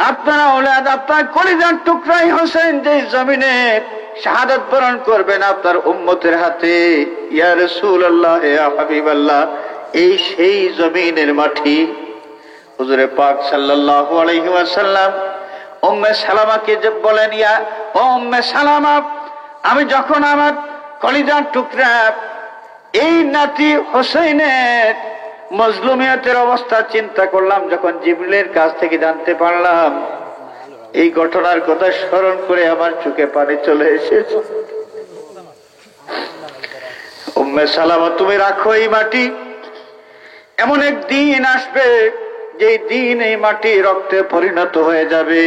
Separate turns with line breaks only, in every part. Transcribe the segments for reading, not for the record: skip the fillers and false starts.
আপনার কলিজার টুকরাই হোসেন যে জমিনে শাহাদাত বরণ করবেন আপনার উম্মতের হাতে। ইয়া রাসূলুল্লাহ, ইয়া হাবিবাল্লাহ, এই সেই জমিনের মাটি। হুজুরে পাক সাল্লাল্লাহু আলাইহি ওয়াসাল্লাম উম্মে সালামাকে বলেন, ইয়া ও উম্মে সালামা, আমি যখন আমার কলিজার টুকরা এই নাতি হোসেনের মজলুমিয়তের অবস্থা চিন্তা করলাম, যখন জিবরিলের কাছ থেকে জানতে পারলাম, এই ঘটনার কথা স্মরণ করে আমার চোখে পানি চলে এসেছে। উম্মে সালামা, তুমি রাখো এই মাটি, এমন এক দিন আসবে যে দিন এই মাটি রক্তে পরিণত হয়ে যাবে।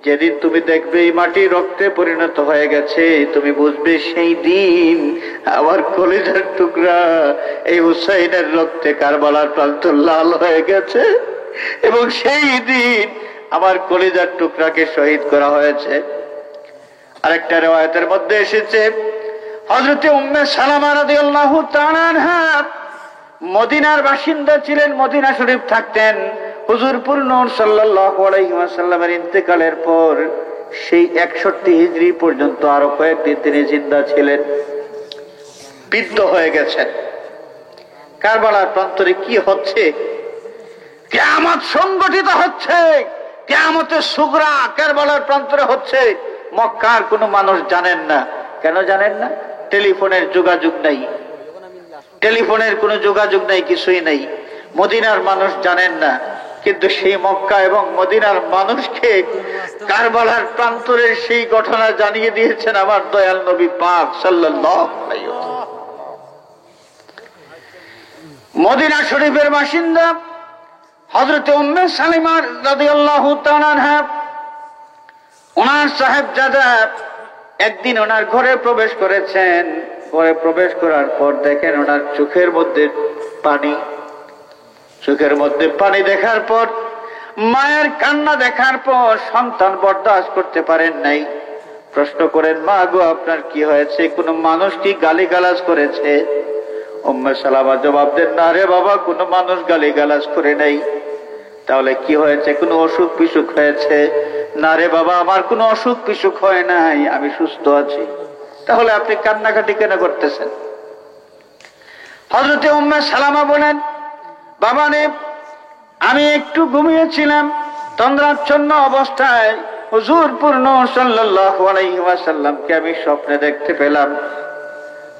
যেদিন তুমি দেখবে এই মাটি রক্তে পরিণত হয়ে গেছে, তুমি বুঝবে সেই দিন আমার কলিজার টুকরা এই হুসাইনের রক্তে কারবালার প্রান্ত লাল হয়ে গেছে, এবং সেই দিন আমার কলিজার টুকরাকে শহীদ করা হয়েছে। আরেকটা riwayat-এর মধ্যে এসেছে, হযরতে উম্মে সালামা রাদিয়াল্লাহু তাআলা আনহা মদিনার বাসিন্দা ছিলেন, মদিনা শরীফ থাকতেন। হুজুরপুর নূর সাল্লাল্লাহু আলাইহি ওয়াসাল্লামের ইন্তেকালের পর সেই 61 হিজরি পর্যন্ত আরো কয়েকদিন তিনি জিন্দা ছিলেন, বৃদ্ধ হয়ে গেছেন। কারবালার প্রান্তরে কি হচ্ছে? কিয়ামত সংগঠিত হচ্ছে, কিয়ামতের সুগরা কারবালার প্রান্তরে হচ্ছে। মক্কার কোনো মানুষ জানেন না। কেন জানেন না? টেলিফোনের যোগাযোগ নাই, টেলিফোনের কোনো যোগাযোগ নাই, কিছুই নাই। মদিনার মানুষ জানেন না, কিন্তু সেই মক্কা এবং মদিনার মানুষকে কারবালার প্রান্তরের সেই ঘটনা জানিয়ে দিয়েছেন আমার দয়াল নবী পাক সাল্লাল্লাহু আলাইহি ওয়াসাল্লাম। মদিনা শরীফের বাসিন্দা হযরত উম্মে সালামা রাদিয়াল্লাহু তাআলা আনহা, ওনার সাহেবজাদা একদিন ওনার ঘরে প্রবেশ করেছেন। ঘরে প্রবেশ করার পর দেখেন ওনার চোখের মধ্যে পানি। চোখের মধ্যে পানি দেখার পর, মায়ের কান্না দেখার পর সন্তান বরদাস্ত করতে পারেন নাই। প্রশ্ন করেন, মা গো, আপনার কি হয়েছে? কোন মানুষ কি গালিগালাজ করেছে? উম্মে সালামা জবাব দেন, না রে বাবা, কোনো মানুষ গালিগালাজ করে নাই। তাহলে কি হয়েছে? কোনো অসুখ বিসুখ হয়েছে? না রে বাবা, আমার কোনো অসুখ বিসুখ হয় নাই, আমি সুস্থ আছি। তাহলে আপনি কান্নাকাটি কেন করতেছেন? হযরতে উম্মে সালামা বলেন, বাবা রে, আমি একটু ঘুমিয়েছিলাম, তন্দ্রাচ্ছন্ন অবস্থায় হুজুরপুর নূর সাল্লাল্লাহু আলাইহি ওয়াসাল্লামকে আমি স্বপ্নে দেখতে পেলাম।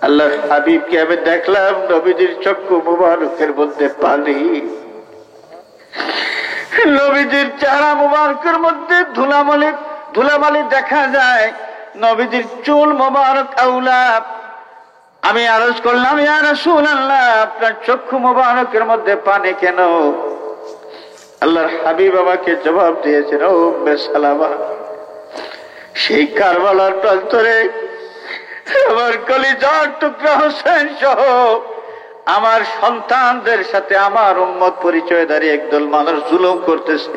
আল্লাহর হাবিবকে আমি দেখলাম, নবীজির চক্ষু মুবারকের মধ্যে পানি, নবীজির চেহারা মুবারকের মধ্যে ধুলাবালি দেখা যায়, নবীজির চুল মুবারক আউলা। আমি আরজ করলাম, ইয়া রাসূলুল্লাহ, আপনার চক্ষু মুবারকের মধ্যে পানি কেন? আল্লাহর হাবিব আমাকে জবাব দিয়েছেন, ও উম্মে সালামা, সেই কারবালার প্রান্তরে আমার কলিজার টুকরা হোসেন সহ আমার সন্তানদের সাথে আমার উম্মত পরিচয়ধারী একদল মানুষ জুলুম করতেছে।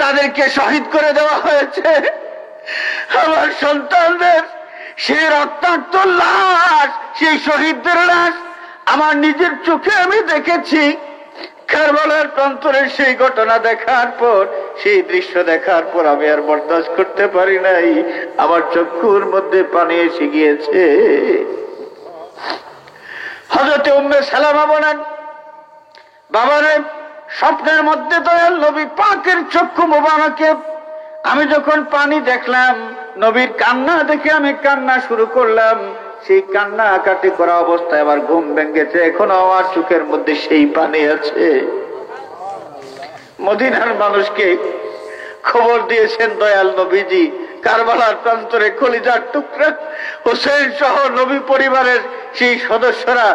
তাদেরকে শহীদ করে দেওয়া হয়েছে। আমার সন্তানদের সেই রক্তাক্ত লাশ, সেই শহীদদের লাশ আমার নিজের চোখে আমি দেখেছি। কারবালার প্রান্তরের সেই ঘটনা দেখার পর, সেই দৃশ্য দেখার পর আমি আর বরদাস্ত করতে পারি নাই, আমার চক্ষুর মধ্যে পানি এসে গিয়েছে। হযরতে উম্মে সালামা বলেন, বাবারে, স্বপ্নের মধ্যে দয়াল নবী পাকের চক্ষু মোবারকে আমি যখন পানি দেখলাম, নবীর কান্না দেখে আমি কান্না শুরু করলাম। সেই কান্না কাটি করা অবস্থায় আমার ঘুম ভেঙেছে, এখনো আমার চোখের মধ্যে সেই পানি আছে। মদিনার মানুষকে খবর দিয়েছেন দয়াল নবীজি, কারবালার প্রান্তরে কলিজার টুকরা হোসেন সহ নবী পরিবারের সেই সদস্যরা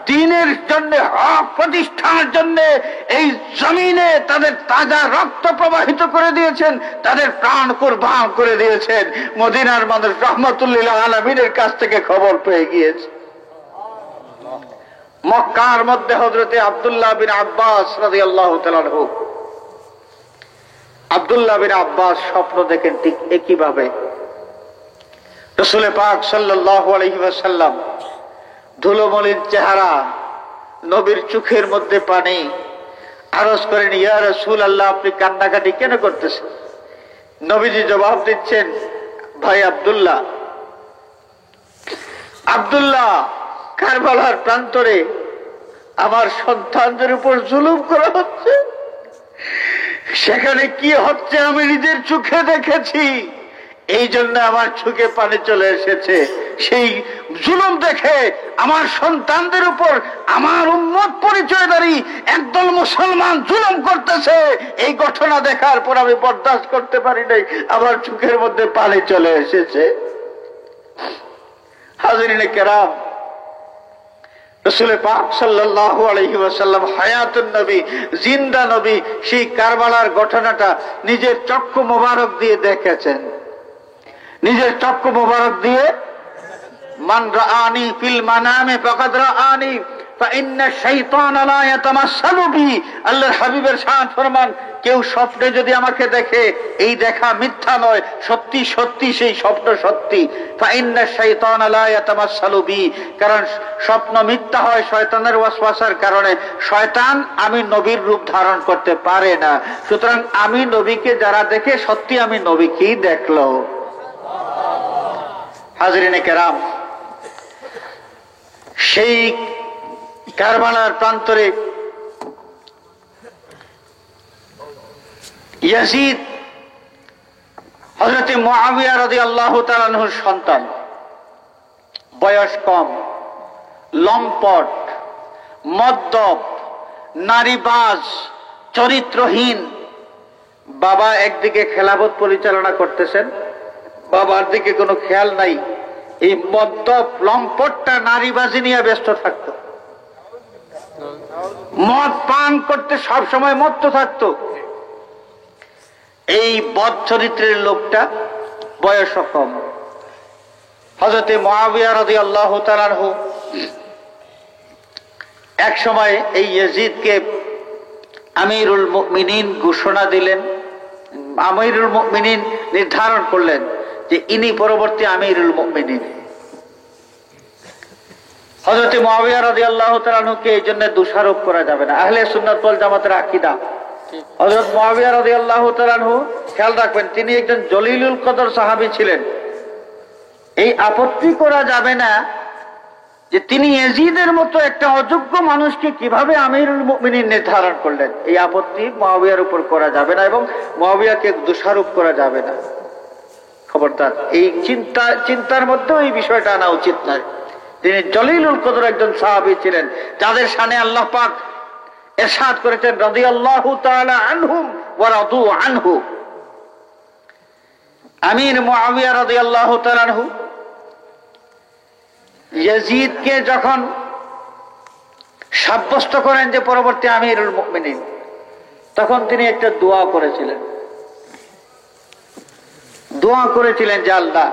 দ্বীনের জন্য, হক প্রতিষ্ঠার জন্য এই জমিনে তাদের তাজা রক্ত প্রবাহিত করে দিয়েছেন, তাদের প্রাণ কুরবান করে দিয়েছেন। মদিনার মানুষ রাহমাতুল লিল আলামিনের কাছ থেকে খবর পেয়ে গিয়েছে। মক্কার মধ্যে হযরতে আব্দুল্লাহ বিন আব্বাস রাদিয়াল্লাহু তাআলা আনহু, আব্দুল্লাহ বিন আব্বাস স্বপ্ন দেখেন ঠিক একই ভাবে। রাসূল পাক সাল্লাল্লাহু আলাইহি ওয়াসাল্লাম, ধুলোমলিন চেহারা, নবীর চোখের মধ্যে পানি। আরজ করেন, ইয়া রাসূলুল্লাহ, আপনি কান্নাকাটি কেন করতেছেন? নবীজি জবাব দিচ্ছেন, ভাই আব্দুল্লাহ, আব্দুল্লাহ, কারবালার প্রান্তরে আমার সন্তানদের উপর জুলুম করা হচ্ছে। সেখানে কি হচ্ছে আমি নিজের চোখে দেখেছি, এই জন্য আমার চোখে পানি চলে এসেছে। সেই জুলুম দেখে আমার সন্তানদের উপর আমার উম্মত পরিচয়ধারী একদল মুসলমান জুলুম করতেছে, এই ঘটনা দেখার পর আমি বরদাস্ত করতে পারি নাই, আমার চোখের মধ্যে পানি চলে এসেছে। হাজিরিনে কেরাম, রাসূল পাক সাল্লাল্লাহু আলাইহি ওয়াসাল্লাম হায়াতুন নবী, জিন্দা নবী, সেই কারবালার ঘটনাটা নিজের চক্ষু মোবারক দিয়ে দেখেছেন। নিজের চক্ষু মোবারক দিয়ে, মান রাআনি ফিল মানামে ফাকাদ রাআনি ফাইন্না শাইতান লা ইয়াতামাসসালু বি। আল্লাহর হাবিবের শান ফরমান, কেউ স্বপ্নে যদি আমাকে দেখে, এই দেখা মিথ্যা নয়, সত্যি সত্যি সেই স্বপ্ন সত্যি। ফাইন্না শাইতান লা ইয়াতামাসসালু বি, কারণ স্বপ্ন মিথ্যা হয় শয়তানের ওয়াসওয়াসার কারণে। শয়তান আমি নবীর রূপ ধারণ করতে পারে না। সুতরাং আমি নবীকে যারা দেখে, সত্যি আমি নবীকেই দেখলো। হাজিরিনে কেরাম, সেই কারবালার প্রান্তরে ইয়াজিদ হযরত মুআবিয়া রাদিয়াল্লাহু তাআলা আনহুর সন্তান, বয়স কম, লম্পট, মদ্যপ, নারীবাজ, চরিত্রহীন। বাবা একদিকে খেলাফত পরিচালনা করতেছেন, বাবার দিকে কোনো খেয়াল নাই। এই মদ্যপ লম্পটটা নারীবাজি নিয়ে ব্যস্ত থাকতো, মদ পান করতে সব সময় মত্ত থাকতো। এই বদ চরিত্রের লোকটা বয়স কম। হযরত মুআবিয়া রাদিয়াল্লাহু তাআলা আনহু এক সময় এই ইয়াজিদকে আমিরুল মুমিনিন ঘোষণা দিলেন, আমিরুল মুমিনিন নির্ধারণ করলেন যে ইনি পরবর্তী আমিরুল মুমিনিন। হযরত মুআবিয়া রাদিয়াল্লাহু তাআলা আনহুকে এই জন্য দোষারোপ করা যাবে না, আহলে সুন্নাত ওয়াল জামাতের আকীদা। হযরত মুআবিয়া রাদিয়াল্লাহু তাআলা আনহু, খেয়াল রাখবেন, তিনি একজন জলিলুল কদর সাহাবী ছিলেন। এই আপত্তি করা যাবে না যে তিনি ইয়াজিদের মতো একটা অযোগ্য মানুষকে কিভাবে আমিরুল মুমিনিন নির্ধারণ করলেন। এই আপত্তি মুআবিয়ার উপর করা যাবে না এবং মুআবিয়াকে দোষারোপ করা যাবে না। খবরদার, এই চিন্তার মধ্যেও এই বিষয়টা আনা উচিত নয়। তিনি জলিলুল কদর একজন সাহাবী ছিলেন, যাদের শানে আল্লাহ পাক ইরশাদ করেছেন, রাদিয়াল্লাহু তাআলা আনহুম ওয়া রাদু আনহু। আমির মুআবিয়া রাদিয়াল্লাহু তাআলা আনহু ইয়াজিদকে যখন সাব্যস্ত করেন যে পরবর্তী আমিরুল মুমিনিন, তখন তিনি একটা দোয়া করেছিলেন। দোয়া করেছিলেন যে আল্লাহ,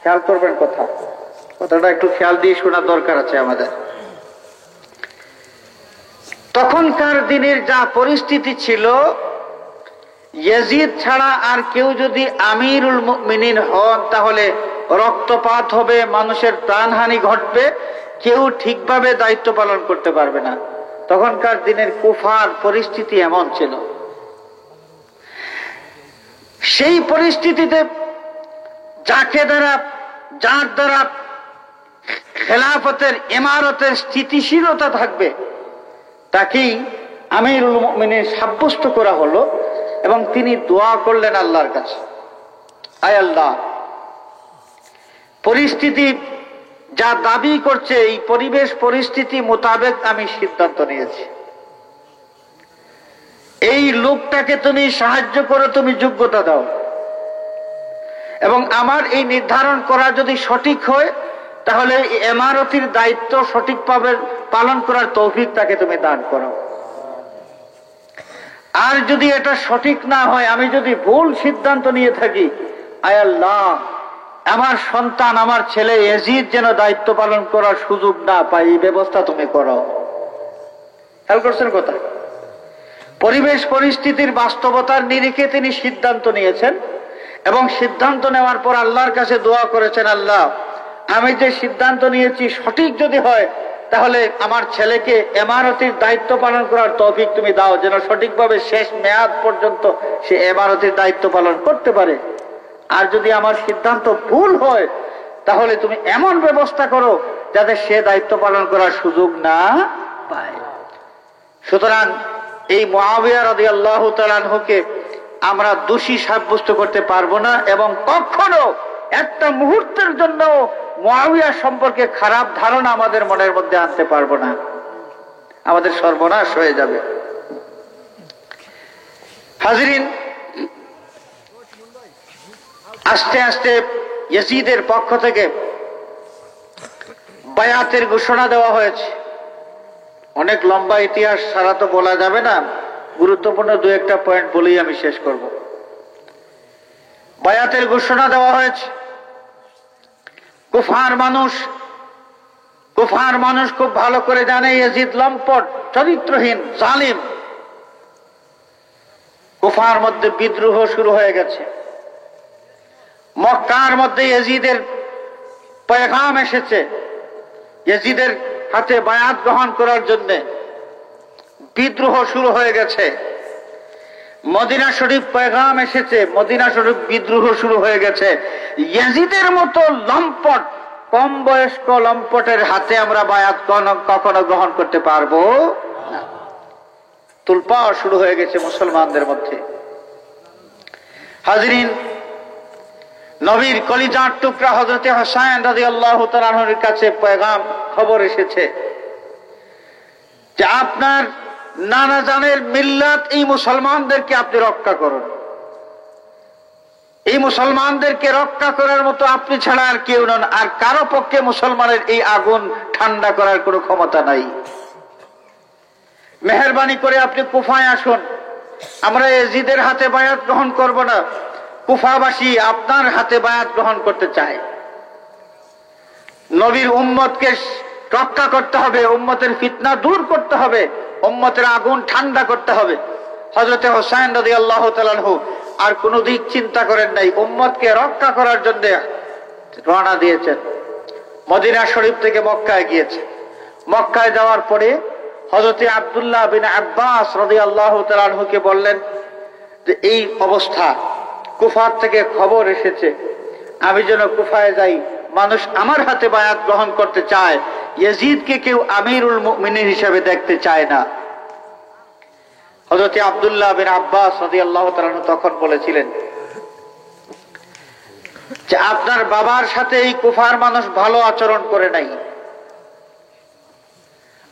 খেয়াল করবেন কথাটা একটু খেয়াল দিয়ে শোনার দরকার আছে আমাদের। তখনকার দিনের যা পরিস্থিতি ছিল, ইয়াজিদ ছাড়া আর কেউ যদি আমিরুল মুমিনিন হন তাহলে রক্তপাত হবে, মানুষের প্রাণহানি ঘটবে, কেউ ঠিকভাবে দায়িত্ব পালন করতে পারবে না। তখনকার দিনের কুফার পরিস্থিতি এমন ছিল। সেই পরিস্থিতিতে যার দ্বারা খেলাফতের ইমারতের স্থিতিশীলতা থাকবে, তাকেই আমিরুল মুমিনিন সাব্যস্ত করা হলো। এবং তিনি দোয়া করলেন আল্লাহর কাছে, আয় আল্লাহ, পরিস্থিতি যা দাবি করছে, এই পরিবেশ পরিস্থিতি মোতাবেক আমি সিদ্ধান্ত নিয়েছি, এই লোকটাকে তুমি সাহায্য করো, তুমি যোগ্যতা দাও, এবং আমার এই নির্ধারণ করা যদি সঠিক হয় তাহলে ইমারতির দায়িত্ব সঠিকভাবে পালন করার তৌফিক তাকে তুমি দান করো। আর যদি এটা সঠিক না হয়, আমি যদি ভুল সিদ্ধান্ত নিয়ে থাকি, আয় আল্লাহ, আমার সন্তান, আমার ছেলে ইয়াজিদ যেন দায়িত্ব পালন করার সুযোগ না পায়, এই ব্যবস্থা তুমি করো। খেয়াল করছেন কথা? পরিবেশ পরিস্থিতির বাস্তবতার নিরিখে তিনি সিদ্ধান্ত নিয়েছেন এবং সিদ্ধান্ত নেওয়ার পর আল্লাহর কাছে দোয়া করেছেন, আল্লাহ, আমি যে সিদ্ধান্ত নিয়েছি সঠিক যদি হয় তাহলে আমার ছেলেকে ইমারতির দায়িত্ব পালন করার তৌফিক তুমি দাও, যেন সঠিকভাবে শেষ মেয়াদ পর্যন্ত সে ইমারতির দায়িত্ব পালন করতে পারে। আর যদি আমার সিদ্ধান্ত ভুল হয় তাহলে তুমি এমন ব্যবস্থা করো যাতে সে দায়িত্ব পালন করার সুযোগ না পায়। সুতরাং এই মুআবিয়া রাদিয়াল্লাহু তাআলা আনহুকে আমরা দোষী সাব্যস্ত করতে পারবো না, এবং কখনো একটা মুহূর্তের জন্য মুআবিয়া সম্পর্কে খারাপ ধারণা আমাদের মনের মধ্যে আনতে পারবো না, আমাদের সর্বনাশ হয়ে যাবে। হাজরিন, আস্তে আস্তে ইয়াজিদের পক্ষ থেকে বায়াতের ঘোষণা দেওয়া হয়েছে। অনেক লম্বা ইতিহাস, সারা তো বলা যাবে না, গুরুত্বপূর্ণ দু একটা পয়েন্ট বলেই আমি শেষ করব। বায়াতের ঘোষণা দেওয়া হয়েছে। কুফার মানুষ খুব ভালো করে জানে ইয়াজিদ লম্পট, চরিত্রহীন, জালিম। কুফার মধ্যে বিদ্রোহ শুরু হয়ে গেছে। মক্কার মধ্যে ইয়াজিদের পয়গাম এসেছে, ইয়াজিদের হাতে বায়াত গ্রহণ করার জন্য বিদ্রোহ শুরু হয়ে গেছে। মদিনা শরীফ পয়গাম এসেছে, মদিনা শরীফ বিদ্রোহ শুরু হয়ে গেছে। ইয়াজিদের মতো লম্পট, কম বয়স্ক লম্পটের হাতে আমরা বায়াত কখনো গ্রহণ করতে পারবো না। তুলপাড় শুরু হয়ে গেছে মুসলমানদের মধ্যে। হাজরিন, নবীর কলিজার টুকরা হযরতে হুসাইন রাদিয়াল্লাহু তাআলা আনহুর কাছে পয়গাম, খবর এসেছে যে আপনার নানা জানের মিল্লাত এই মুসলমানদেরকে আপনি রক্ষা করুন। এই মুসলমানদেরকে রক্ষা করার মতো আপনি ছাড়া আর কেউ নন, আর কারো পক্ষে মুসলমানের এই আগুন ঠান্ডা করার কোনো ক্ষমতা নাই। মেহেরবানি করে আপনি কুফায় আসুন, আমরা ইয়াজিদের হাতে বায়াত গ্রহণ করব না, কুফাবাসী আপনার হাতে বায়াত গ্রহণ করতে চায়। নবীর উম্মতকে রক্ষা করতে হবে, উম্মতের ফিতনা দূর করতে হবে, উম্মতের আগুন ঠান্ডা করতে হবে। হযরতে হুসাইন রাদিয়াল্লাহু তাআলা আনহু আর কোনো দিক চিন্তা করেন নাই, উম্মতকে রক্ষা করার জন্য রওনা দিয়েছেন। মদিনা শরীফ থেকে মক্কায় গিয়েছে। মক্কায় যাওয়ার পরে হযরতে আব্দুল্লাহ বিন আব্বাস রাদিয়াল্লাহু তাআলা আনহুকে বললেন যে এই অবস্থা, কুফার থেকে খবর এসেছে, আমি যেন কুফায় যাই, মানুষ আমার হাতে বায়াত গ্রহণ করতে চায়, ইয়াজিদকে কেউ আমিরুল মুমিনিন হিসেবে দেখতে চায় না। হযরত আব্দুল্লাহ বিন আব্বাস রাদিয়াল্লাহু তাআলা আনহু তখন বলেছিলেন যে আপনার বাবার সাথে এই কুফার মানুষ ভালো আচরণ করে নাই,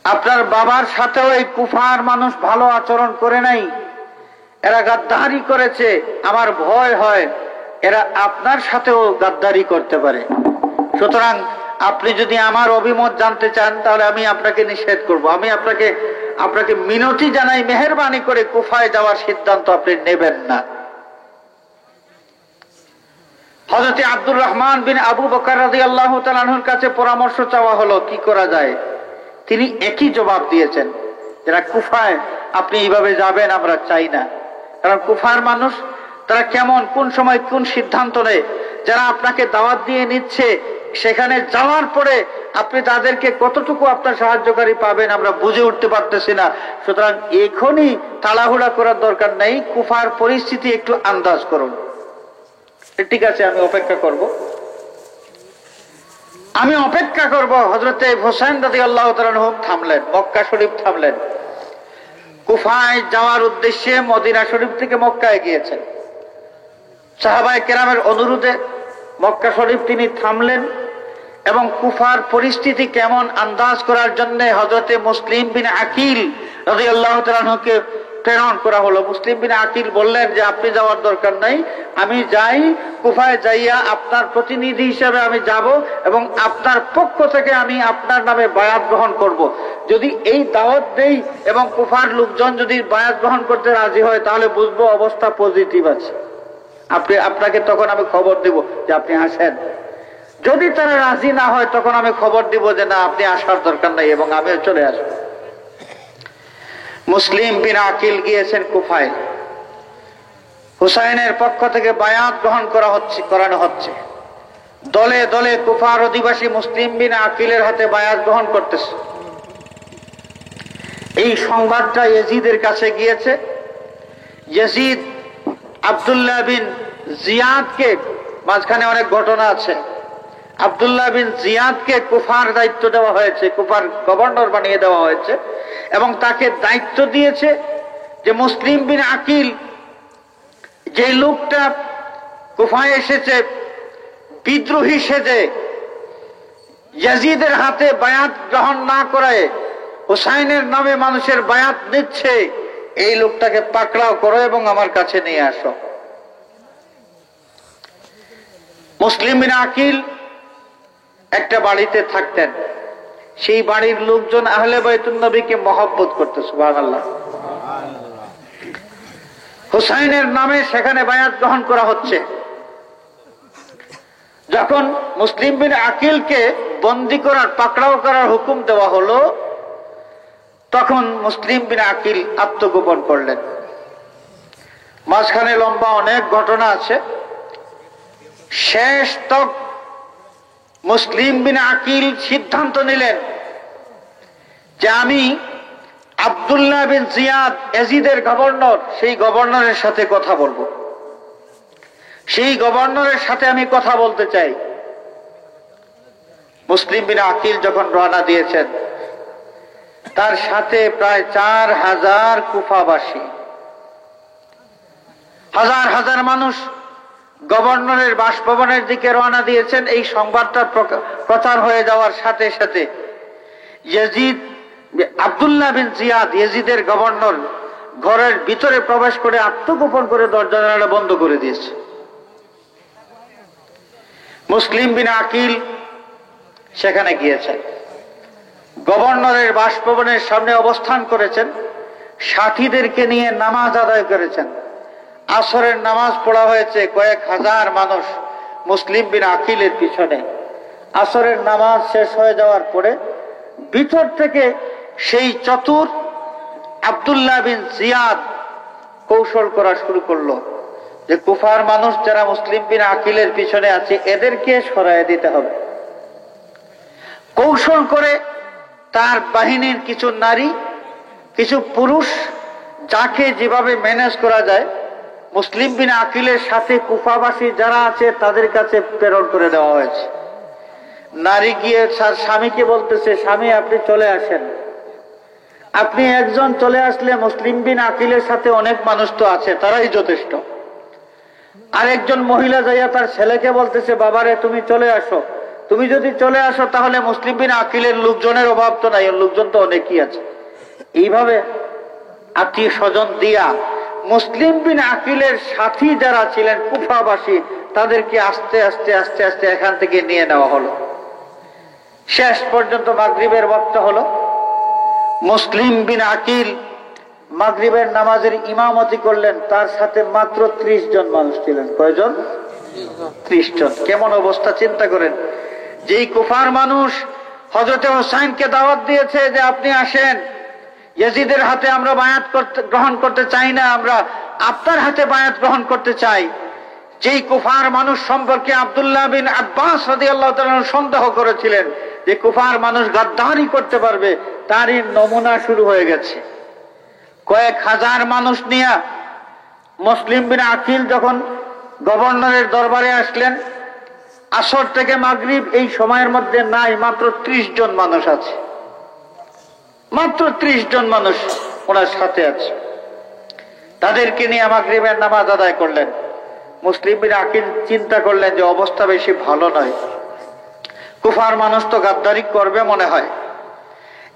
আপনার বাবার সাথেও এই কুফার মানুষ ভালো আচরণ করে নাই, এরা গাদ্দারি করেছে। আমার ভয় হয় এরা আপনার সাথেও গাদ্দারি করতে পারে। সুতরাং আপনি যদি আমার অভিমত জানতে চান তাহলে আমি আপনাকে নিষেধ করব। আমি আপনাকে মিনতি জানাই, মেহেরবানি করে কুফায় যাওয়ার সিদ্ধান্ত আপনি নেবেন না। হযরত আব্দুর রহমান বিন আবু বকর রাদিয়াল্লাহু তাআলা আনহুর কাছে পরামর্শ চাওয়া হলো কি করা যায়। তিনি একই জবাব দিয়েছেন, যারা কুফায় আপনি এইভাবে যাবেন আমরা চাই না। কারণ কুফার মানুষ তারা কেমন, কোন সময় কোন সিদ্ধান্ত নেয়, যারা আপনাকে দাওয়াত দিয়ে নিচ্ছে সেখানে যাওয়ার পরে আপনি তাদেরকে কতটুকু আপনার সাহায্যকারী পাবেন আমরা বুঝে উঠতে পারতেছি না। সুতরাং এখনই তাড়াহুড়া করার দরকার নেই, কুফার পরিস্থিতি একটু আন্দাজ করুন। ঠিক আছে, আমি অপেক্ষা করব, আমি অপেক্ষা করব। হযরতে হুসাইন রাদিয়াল্লাহু তাআলা আনহু থামলেন, মক্কা শরীফ থামলেন। কুফায় যাওয়ার উদ্দেশ্যে মদিনা শরীফ থেকে মক্কায় গিয়েছেন। সাহাবায়ে কেরামের অনুরোধে মক্কা শরীফ তিনি থামলেন এবং কুফার পরিস্থিতি কেমন আন্দাজ করার জন্য হযরতে মুসলিম বিন আকিল রাদিয়াল্লাহু তাআলা আনহুকে প্রেরণ করা হলো। মুসলিম বিন আকিল বললেন যে আপনি যাওয়ার দরকার নাই, আমি যাই, কুফায় যাইয়া আপনার প্রতিনিধি হিসেবে আমি যাব এবং আপনার পক্ষ থেকে আমি আপনার নামে বায়াত গ্রহণ করব। যদি এই দাওয়াত দেই এবং কুফার লোকজন যদি বায়াত গ্রহণ করতে রাজি হয় তাহলে বুঝবো অবস্থা পজিটিভ আছে। আপনাকে তখন আমি খবর দিব যে আপনি আসেন। যদি তারা রাজি না হয় তখন আমি খবর দিব যে না, আপনি আসার দরকার নাই এবং আমিও চলে আসবো। মুসলিম বিন আকিল গিয়েছেন কুফায়। হুসাইনের পক্ষ থেকে বায়াত গ্রহণ করানো হচ্ছে। দলে দলে কুফার অধিবাসী মুসলিম বিন আকিলের হাতে বায়াত গ্রহণ করতেছে। এই সংবাদটা ইয়াজিদের কাছে গিয়েছে। ইয়াজিদ আব্দুল্লাহ বিন জিয়াদকে, মাঝখানে অনেক ঘটনা আছে, আব্দুল্লাহ বিন জিয়াদকে কুফার দায়িত্ব দেওয়া হয়েছে, কুফার গভর্নর বানিয়ে দেওয়া হয়েছে এবং তাকে দায়িত্ব দিয়েছে যে মুসলিম বিন আকিল, যে লোকটা কুফায় এসেছে বিদ্রোহী সেজে ইয়াজিদের হাতে বায়াত গ্রহণ না করে হুসাইনের নামে মানুষের বায়াত নিচ্ছে, এই লোকটাকে পাকড়াও করো এবং আমার কাছে নিয়ে আসো। মুসলিম বিন আকিল একটা বাড়িতে থাকতেন, সেই বাড়ির লোকজন আহলে বাইতুন নবীকে মহব্বত করতে, সুবহানাল্লাহ। হুসাইনের নামে সেখানে বায়াত গ্রহণ করা হচ্ছে। যখন মুসলিম বিন আকিলকে বন্দী করার, পাকড়াও করার হুকুম দেওয়া হলো, তখন মুসলিম বিন আকিল আত্মগোপন করলেন। মাঝখানে লম্বা অনেক ঘটনা আছে। শেষ তক মুসলিম বিন আকিল সিদ্ধান্ত নিলেন যে আমি আব্দুল্লাহ বিন জিয়াদ, ইয়াজিদের গভর্নর, সেই গভর্নরের সাথে কথা বলবো, সেই গভর্নরের সাথে আমি কথা বলতে চাই। মুসলিম বিন আকিল যখন রওনা দিয়েছেন, তার সাথে প্রায় 4000 কুফাবাসী, হাজার হাজার মানুষ গভর্নরের বাসভবনের দিকে রওনা দিয়েছেন। এই সংবাদটা প্রচার হয়ে যাওয়ার সাথে সাথে ইয়াজিদ, আব্দুল্লাহ বিন জিয়াদ, ইয়াজিদের গভর্নর, ঘরের ভিতরে প্রবেশ করে আত্মগোপন করে দরজা জানালা বন্ধ করে দিয়েছে। মুসলিম বিন আকিল সেখানে গিয়েছেন, গভর্নরের বাসভবনের সামনে অবস্থান করেছেন, সাথীদেরকে নিয়ে নামাজ আদায় করেছেন। আসরের নামাজ পড়া হয়েছে, কয়েক হাজার মানুষ মুসলিম বিন আকিলের পিছনে। আসরের নামাজ শেষ হয়ে যাওয়ার পরে ভিতর থেকে সেই চতুর আব্দুল্লাহ বিন জিয়াদ কৌশল করা শুরু করলো যে কুফার মানুষ যারা মুসলিম বিন আকিলের পিছনে আছে এদেরকে সরায় দিতে হবে। কৌশল করে তার বাহিনীর কিছু নারী, কিছু পুরুষ, যাকে যেভাবে ম্যানেজ করা যায়, মুসলিম বিন আকিলের সাথে কুফাবাসী যারা আছে তাদের কাছে প্রেরণ করে দেওয়া হয়েছে। নারী গিয়ে তার স্বামীকে বলতেছে, স্বামী আপনি চলে আসেন, আপনি একজন চলে আসলে মুসলিম বিন আকিলের সাথে অনেক মানুষ তো আছে, তারাই যথেষ্ট। আরেকজন মহিলা যাইয়া তার ছেলেকে বলতেছে, বাবারে তুমি চলে আসো, তুমি যদি চলে আসো তাহলে মুসলিম বিন আকিলের লোকজনের অভাব তো নাই, লোকজন তো অনেকই আছে। এইভাবে আত্মীয় স্বজন দিয়া মুসলিম বিন আকিলের সাথী যারা ছিলেন কুফাবাসী তাদেরকে আস্তে আস্তে আস্তে আস্তে এখান থেকে নিয়ে নেওয়া হলো। শেষ পর্যন্ত মাগরিবের ওয়াক্ত হলো। মুসলিম বিন আকিল মাগরিবের নামাজের ইমামতি করলেন, তার সাথে মাত্র 30 জন মানুষ ছিলেন। কয়জন? 30 জন। কেমন অবস্থা চিন্তা করেন। যেই কুফার মানুষ হযরতে হুসাইনকে দাওয়াত দিয়েছে যে আপনি আসেন, ইয়াজিদের হাতে আমরা বায়াত গ্রহণ করতে চাই না, আমরা আপনার হাতে বায়াত গ্রহণ করতে চাই, যেই কুফার মানুষ সম্পর্কে আব্দুল্লাহ বিন আব্বাস রাদিয়াল্লাহু তাআলা সন্দেহ করেছিলেন যে কুফার মানুষ গাদ্দারি করতে পারবে, তারই নমুনা শুরু হয়ে গেছে। কয়েক হাজার মানুষ নিয়ে মুসলিম বিন আকিল যখন গভর্নরের দরবারে আসলেন, আসর থেকে মাগরিব এই সময়ের মধ্যে নাই, মাত্র 30 জন মানুষ আছে, মাত্র 30 জন মানুষ ওনার সাথে আছে। তাদেরকে নিয়ে মাগরিবের নামাজ আদায় করলেন। মুসলিম বিন আকিল চিন্তা করলেন যে অবস্থা বেশি ভালো নয়, কুফার মানুষ তো গাদ্দারি করবে মনে হয়।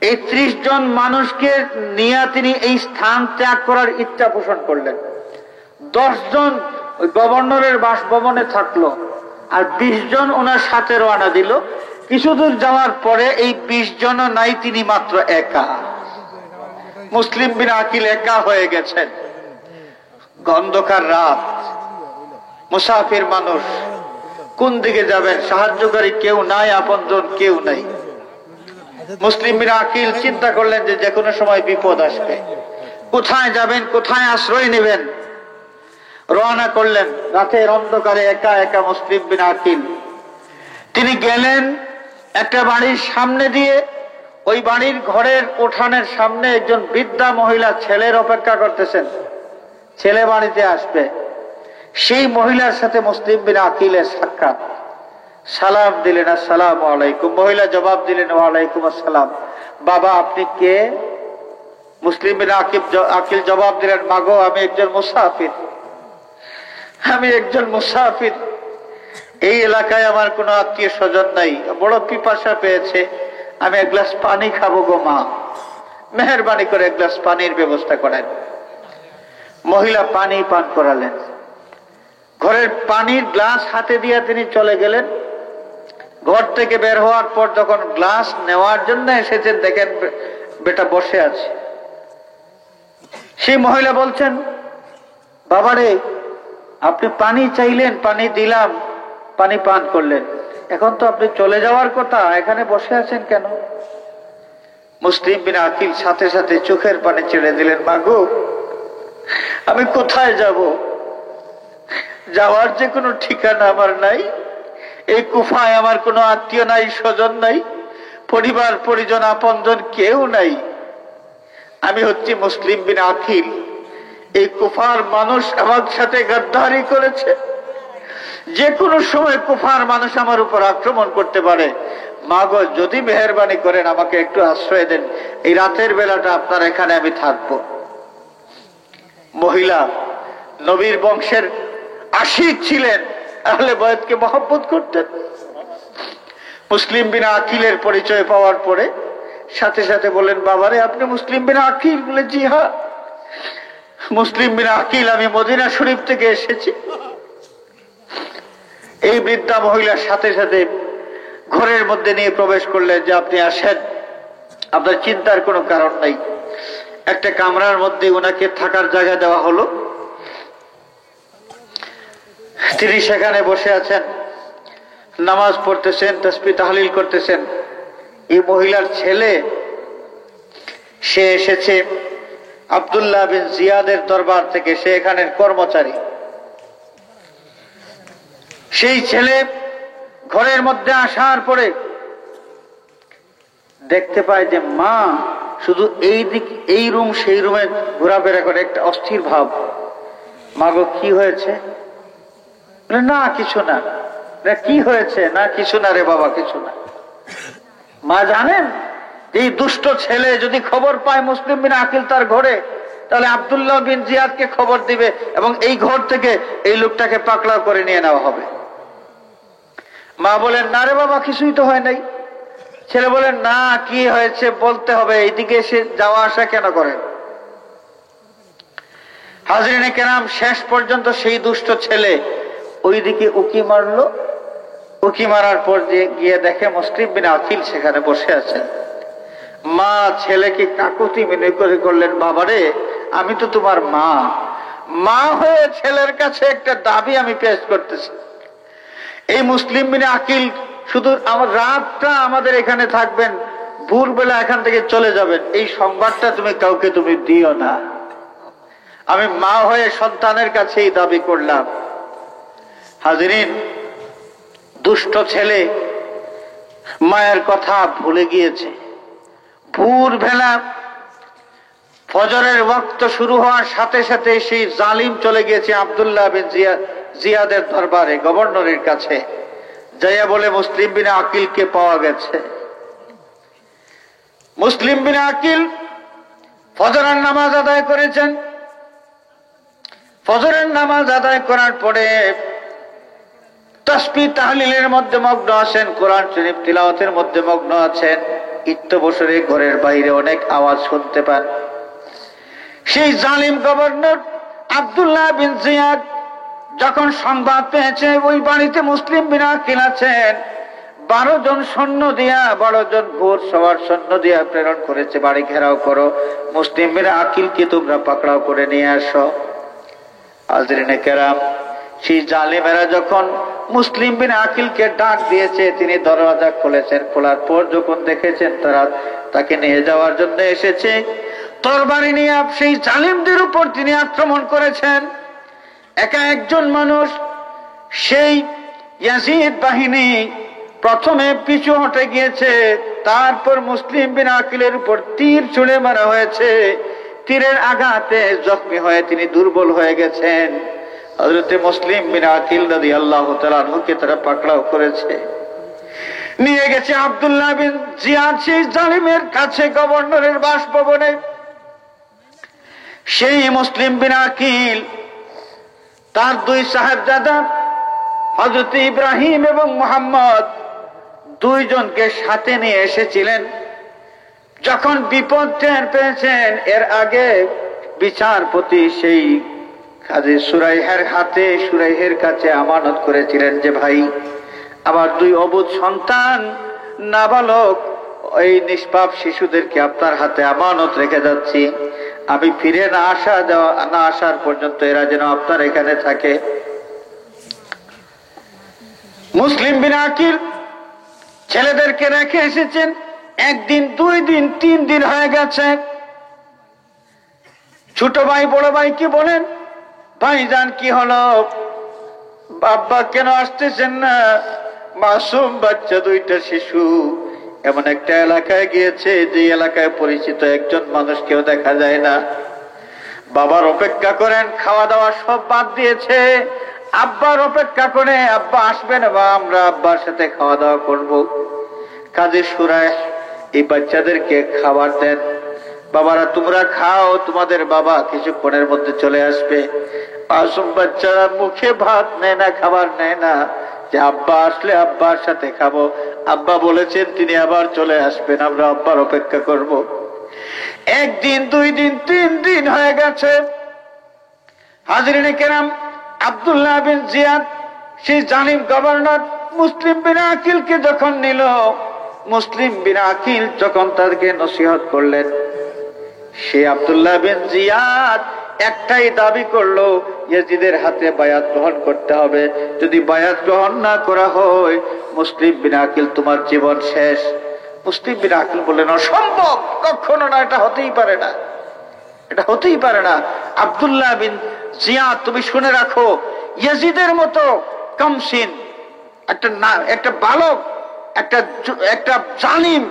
এই 30 জন মানুষকে নিয়ে তিনি এই স্থান ত্যাগ করার ইচ্ছা পোষণ করলেন। 10 জন ওই গভর্নরের বাসভবনে থাকলো, আর 20 জন ওনার সাথে রওনা দিল। কিছুদূর যাওয়ার পরে এই 20 জনও নাই, তিনি মাত্র একা। মুসলিম বিন আকিল একা হয়ে গেছেন। অন্ধকার রাত, মুসাফির মানুষ, কোন দিকে যাবেন? সাহায্যকারী কেউ নাই, আপনজন কেউ নাই। মুসলিম বিন আকিল চিন্তা করলেন যে কোনো সময় বিপদ আসবে, কোথায় যাবেন, কোথায় আশ্রয় নেবেন? রওনা করলেন রাতের অন্ধকারে একা একা মুসলিম বিন আকিল। তিনি গেলেন একটা বাড়ির সামনে দিয়ে, ওই বাড়ির ঘরের উঠানের সামনে একজন বৃদ্ধা মহিলা ছেলের অপেক্ষা করতেছেন, ছেলে বাড়িতে আসবে। সেই মহিলার সাথে মুসলিম বিন আকিলের সাক্ষাৎ। সালাম দিলেন, আসসালামু আলাইকুম। মহিলা জবাব দিলেন, ওয়ালাইকুম আসসালাম। বাবা আপনি কে? মুসলিম বিন আকিল জবাব দিলেন, মাগো আমি একজন মুসাফির, আমি একজন মুসাফির। এই এলাকায় আমার কোনো আত্মীয় স্বজন নাই, বড় পিপাসা পেয়েছে, আমি এক গ্লাস পানি খাবো গো মা, মেহেরবানি করে এক গ্লাস পানির ব্যবস্থা করেন। মহিলা পানি পান করালেন। ঘরের পানির গ্লাস হাতে দিয়ে তিনি চলে গেলেন। ঘর থেকে বের হওয়ার পর যখন গ্লাস নেওয়ার জন্য এসেছেন, দেখেন বেটা বসে আছে। সেই মহিলা বলছেন, বাবারে আপনি পানি চাইলেন, পানি দিলাম, পানি পান করলেন, এখন তো আপনি চলে যাওয়ার কথা, এখানে বসে আছেন কেন? মুসলিম বিন আকিল সাথে সাথে চোখের পানি ছেড়ে দিলেন, মাগো আমি কোথায় যাব? যাওয়ার যে কোনো ঠিকানা আমার নাই। এই কুফায় আমার কোনো আত্মীয় নাই, স্বজন নাই, পরিবার পরিজন আপনজন কেউ নাই। আমি হচ্ছি মুসলিম বিন আকিল। এই কুফার মানুষ আমার সাথে গাদ্দারি করেছে, যে কোনো সময় কুফার মানুষ আমার উপর আক্রমণ করতে পারে। মাগো যদি মেহেরবানি করেন আমাকে একটু আশ্রয় দেন, এই রাতের বেলাটা আপনার এখানে আমি থাকবো। মহিলা নবীর বংশের আশিক ছিলেন, আহলে বায়তকে মহব্বত করতেন। মুসলিম বিন আকিলের পরিচয় পাওয়ার পরে সাথে সাথে বলেন, বাবারে আপনি মুসলিম বিন আকিল? বলে, জি হ্যাঁ মুসলিম বিন আকিল, আমি মদিনা শরীফ থেকে এসেছি। এই বৃদ্ধা মহিলার সাথে সাথে ঘরের মধ্যে নিয়ে প্রবেশ করলেন, যে আপনি আসেন, আপনার চিন্তার কোনো কারণ নাই। একটা কামরার মধ্যে ওনাকে থাকার জায়গা দেওয়া হলো। তিনি সেখানে বসে আছেন, নামাজ পড়তেছেন, তাসবিহ তাহলিল করতেছেন। এই মহিলার ছেলে, সে এসেছে আব্দুল্লাহ বিন জিয়াদের দরবার থেকে, সে এখানের কর্মচারী। সেই ছেলে ঘরের মধ্যে আসার পরে দেখতে পায় যে মা শুধু এই দিক, এই রুম সেই রুমে ঘোরাফেরা করে, একটা অস্থির ভাব। মাগো কি হয়েছে? না কিছু না। কি হয়েছে? না কিছু না রে বাবা, কিছু না। মা জানেন এই দুষ্ট ছেলে যদি খবর পায় মুসলিম বিন আকিল তার ঘরে, তাহলে আব্দুল্লাহ বিন জিয়াদকে খবর দিবে এবং এই ঘর থেকে এই লোকটাকে পাকড়াও করে নিয়ে নেওয়া হবে। মা বলেন, না রে বাবা কিছুই তো হয় নাই। ছেলে বলেন, না কি হয়েছে বলতে হবে, এইদিকে এসে যাওয়া আসা কেন করেন? হাজরিনে কেরাম, শেষ পর্যন্ত সেই দুষ্ট ছেলে ওইদিকে উকি মারলো। উকি মারার পর গিয়ে দেখে মুসলিম বিন আকিল সেখানে বসে আছেন। মা ছেলেকে কাকুতি মিনতি করে করলেন, বাবারে আমি তো তোমার মা, মা হয়ে ছেলের কাছে একটা দাবি আমি পেশ করতেছি। এই মুসলিম বিন আকিল শুধু আমার রাতটা আমাদের এখানে থাকবেন, ভোরবেলা এখান থেকে চলে যাবেন, এই সংবাদটা তুমি কাউকে তুমি দিও না। আমি মা হয়ে সন্তানের কাছে এই দাবি করলাম। হাজরিন, দুষ্ট ছেলে মায়ের কথা ভুলে গিয়েছে। ভোরবেলা ফজরের ওয়াক্ত শুরু হওয়ার সাথে সাথে সেই জালিম চলে গিয়েছে আব্দুল্লাহ বিন জিয়াদের দরবারে, গভর্নরের কাছে। যাইয়া বলে মুসলিম বিন আকিলকে পাওয়া গেছে। মুসলিম বিন আকিল ফজরের নামাজ আদায় করেছেন। ফজরের নামাজ আদায় করার পরে তাসবিহ তাহলিলের মধ্যে মগ্ন আছেন, কোরআন শরীফ তিলাওয়াতের মধ্যে মগ্ন আছেন। ইত্যবসরে ঘরের বাইরে অনেক আওয়াজ শুনতে পান। সেই জালিম গভর্নর আব্দুল্লাহ বিন জিয়াদ যখন সংবাদ পেয়েছে ওই বাড়িতে মুসলিম বিন আকিল আছেন, 12 জন সৈন্য দিয়া, 12 জন ঘোর সবার সৈন্য দিয়া প্রেরণ করেছে, বাড়ি ঘেরাও করো, মুসলিম বিন আকিলকে তোমরা পাকড়াও করে নিয়ে আসো। হাজরিনে কেরাম, সেই জালিমেরা যখন মুসলিম বিন আকিলকে ডাক দিয়েছে, তিনি দরজা খুলেছেন। খোলার পর যখন দেখেছেন তারা তাকে নিয়ে যাওয়ার জন্য এসেছে, তরবারি নিয়ে সেই জালিমদের উপর তিনি আক্রমণ করেছেন। একা একজন মানুষ, সেই ইয়াজিদ বাহিনী প্রথমে পিছু হটে গিয়েছে, তারপর মুসলিম বিন আকিলের উপর তীর ছুঁড়ে মারা হয়েছে। তীরের আঘাতে জখমি হয়ে তিনি দুর্বল হয়ে গেছেন। হযরতে মুসলিম বিন আকিল রাদিয়াল্লাহু তাআলা আনহুকে তারা পাকড়াও করেছে, নিয়ে গেছে আব্দুল্লাহ বিন জিয়াদ সেই জালিমের কাছে, গভর্নরের বাসভবনে। সেই মুসলিম বিন আকিল তার দুই সাহেবজাদা হযরত ইব্রাহিম এবং মুহাম্মদ দুইজনকে সাথে নিয়ে এসেছিলেন। যখন বিপদ টের পেয়েছেন, এর আগে বিচারপতি সেই কাজী সুরাইহের হাতে, সুরাইহের কাছে আমানত করেছিলেন যে ভাই, আমার দুই অবুঝ সন্তান নাবালক ওই নিষ্পাপ শিশুদেরকে আপনার হাতে আমানত রেখে যাচ্ছি, আমি ফিরে না আসার পর্যন্ত এরা যেন আপনার এখানে থাকে। মুসলিম বিন আকিল ছেলেদেরকে রেখে এসেছেন। একদিন, 2 দিন, 3 দিন হয়ে গেছে। ছোট ভাই বড় ভাইকে বলেন, ভাইজান কি হলো, বাবা কেন আসতেছেন না? মাসুম বাচ্চা দুইটা শিশু এমন একটা এলাকায় গিয়েছে যে এলাকায় পরিচিত একজন মানুষ কেউ দেখা যায় না। বাবার অপেক্ষা করেন, খাওয়া দাওয়া সব বাদ দিয়েছে। আব্বার অপেক্ষা করে, আব্বা আসবেন বা আমরা আব্বার সাথে খাওয়া দাওয়া করব। কাজী সুরাইহ এই বাচ্চাদেরকে খাবার দেন, বাবারা তোমরা খাও, তোমাদের বাবা কিছুক্ষণের মধ্যে চলে আসবে। মাসুম বাচ্চারা মুখে ভাত নেয় না, খাবার নেয় না, যে আব্বা আসলে আব্বার সাথে খাবো। আব্বা বলেছেন তিনি আবার চলে আসবেন, আমরা আব্বার অপেক্ষা করব। 1 দিন, 2 দিন, 3 দিন হয়ে গেছে। হাজরিনে কেরাম, আব্দুল্লাহ বিন জিয়াদ সেই জালিম গভর্নর মুসলিম বিন আকিলকে যখন নিল, মুসলিম বিন আকিল যখন তাদেরকে নসিহত করলেন, সে আব্দুল্লাহ বিন জিয়াদ একটাই দাবি করলো, ইয়াজিদের হাতে বায়াত গ্রহণ করতে হবে। যদি বায়াত গ্রহণ না করা হয়, মুসলিম বিন আকিল তোমার জীবন শেষ। মুসলিম বিন আকিল বললেন, অসম্ভব, কখনো না, এটা হতেই পারে না, এটা হতেই পারে না। আব্দুল্লাহ বিন জিয়াদ, তুমি শুনে রাখো, ইয়াজিদের মতো কমসিন একটা বালক, একটা জালিম,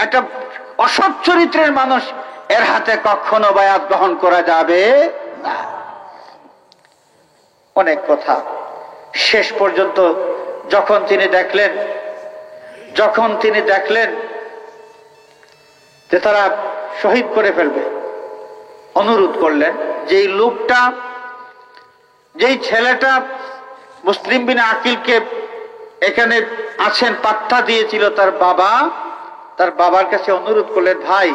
একটা অসৎ চরিত্রের মানুষ, এর হাতে কখনো বায়াত গ্রহণ করা যাবে না। অনেক কথা। শেষ পর্যন্ত যখন তিনি দেখলেন যে তারা শহীদ করে ফেলবে, অনুরোধ করলেন যে এই লোকটা, যেই ছেলেটা মুসলিম বিন আকিলকে এখানে আছেন পাত্তা দিয়েছিল, তার বাবার কাছে অনুরোধ করলেন, ভাই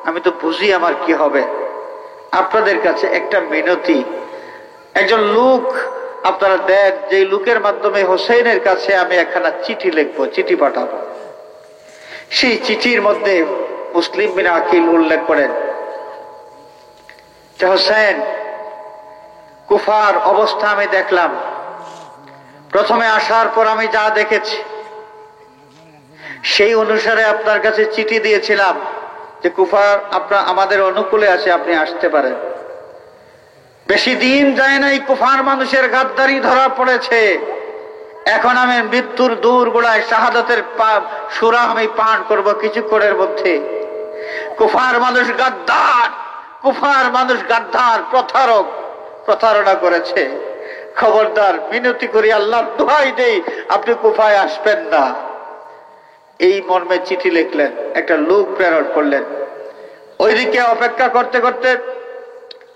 আমি তো বুঝি আমার কি হবে, আপনাদের কাছে একটা মিনতি, একজন লোক আপনারা দেন, যে লোকের মাধ্যমে হোসেনের কাছে আমি একখানা চিঠি লিখবো, চিঠি পাঠাবো। সেই চিঠির মধ্যে মুসলিম বিন আকিল উল্লেখ করেন যে হোসেন, কুফার অবস্থা আমি দেখলাম, প্রথমে আসার পর আমি যা দেখেছি সেই অনুসারে আপনার কাছে চিঠি দিয়েছিলাম যে কুফার আমাদের অনুকূলে আছে, আপনি আসতে পারেন। বেশি দিন যায় নাই, কুফার মানুষের গাদ্দারি ধরা পড়েছে। এখন আমি মৃত্যুর দূর গোড়ায় শাহাদাতের সুরা আমি পান করব কিছুক্ষণের মধ্যে। কুফার মানুষ গাদ্দার, প্রতারক, প্রতারণা করেছে। খবরদার, মিনতি করি, আল্লাহর দোহাই দেই, আপনি কুফায় আসবেন না। এই মর্মে চিঠি লিখলেন, একটা লোক প্রেরণ করলেন। ওইদিকে অপেক্ষা করতে করতে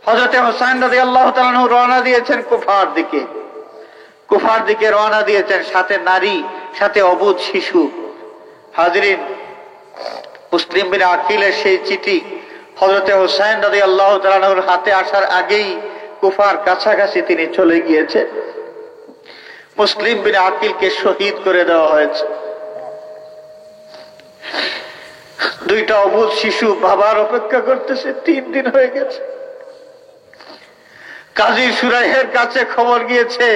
হযরতে হোসেন রাদিয়াল্লাহু তাআলা আনহু রওনা দিয়েছেন কুফার দিকে রওনা দিয়েছেন, সাথে নারী, সাথে অবুঝ শিশু। হাজরিন, মুসলিম বিন আকিলের সেই চিঠি হযরতে হোসেন রাদিয়াল্লাহু তাআলা আনহুর হাতে আসার আগেই কুফার কাছাকাছি তিনি চলে গিয়েছেন। মুসলিম বিন আকিলকে শহীদ করে দেওয়া হয়েছে। দুইটা অবুঝ শিশু বাবার অপেক্ষা করতেছে, 3 দিন হয়ে গেছে। কাজী সুরাইহের কাছে খবর গিয়েছে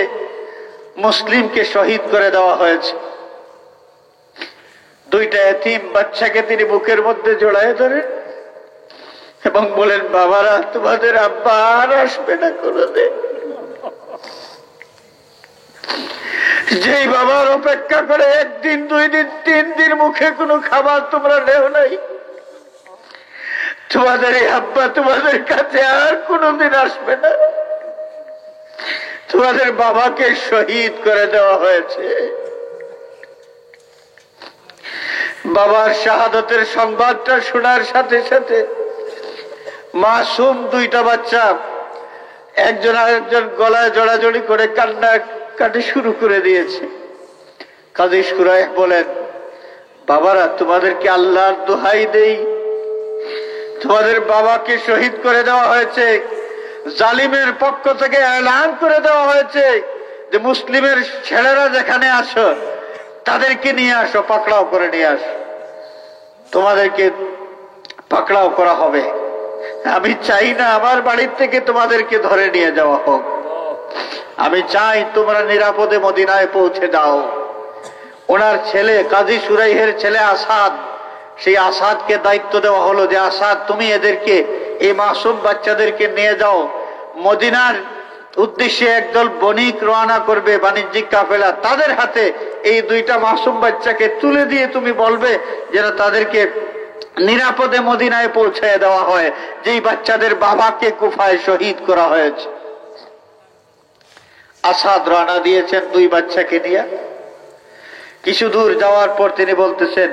মুসলিমকে শহীদ করে দেওয়া হয়েছে। দুইটা এতিম বাচ্চাকে তিনি বুকের মধ্যে জড়ায় ধরেন এবং বলেন, বাবারা তোমাদের আব্বা আর আসবে না কোনোদিন। যেই বাবার অপেক্ষা করে একদিন, 2 দিন, 3 দিন মুখে কোনো খাবার তোমরা নেও নাই, তোমাদের এই আব্বা তোমাদের কাছে আর কোনোদিন আসবে না। তোমাদের বাবাকে শহীদ করে দেওয়া হয়েছে। বাবার শাহাদতের সংবাদটা শোনার সাথে সাথে মাসুম 2টা বাচ্চা একজন আরেকজন গলায় জড়াজড়ি করে কান্না কাটি শুরু করে দিয়েছে। কাজী সুরাইহ বলেন, বাবারা, তোমাদেরকে আল্লাহর দোহাই দেই, তোমাদের বাবাকে শহীদ করে দেওয়া হয়েছে। জালিমের পক্ষ থেকে এলান করে দেওয়া হয়েছে যে মুসলিমের ছেলেরা যেখানে আসো তাদেরকে নিয়ে আসো, পাকড়াও করে নিয়ে আসো, তোমাদেরকে পাকড়াও করা হবে। আমি চাই না আমার বাড়ির থেকে তোমাদেরকে ধরে নিয়ে যাওয়া হোক, আমি চাই তোমরা নিরাপদে মদিনায় পৌঁছে দাও। ওনার ছেলে কাজী সুরাইহের ছেলে আসাদ, সেই আসাদকে দায়িত্ব দেওয়া হলো যে আসাদ, তুমি এদেরকে, এই মাসুম বাচ্চাদেরকে নিয়ে যাও, মদিনার উদ্দেশ্যে একদল বণিক রওনা করবে, বাণিজ্যিক কাফেলা, তাদের হাতে এই 2টা মাসুম বাচ্চাকে তুলে দিয়ে তুমি বলবে যেন তাদেরকে নিরাপদে মদিনায় পৌঁছায় দেওয়া হয়, যেই বাচ্চাদের বাবাকে কুফায় শহীদ করা হয়েছে। আসাদ রওনা দিয়েছেন 2 বাচ্চাকে নিয়ে। কিছু দূর যাওয়ার পর তিনি বলতেছেন,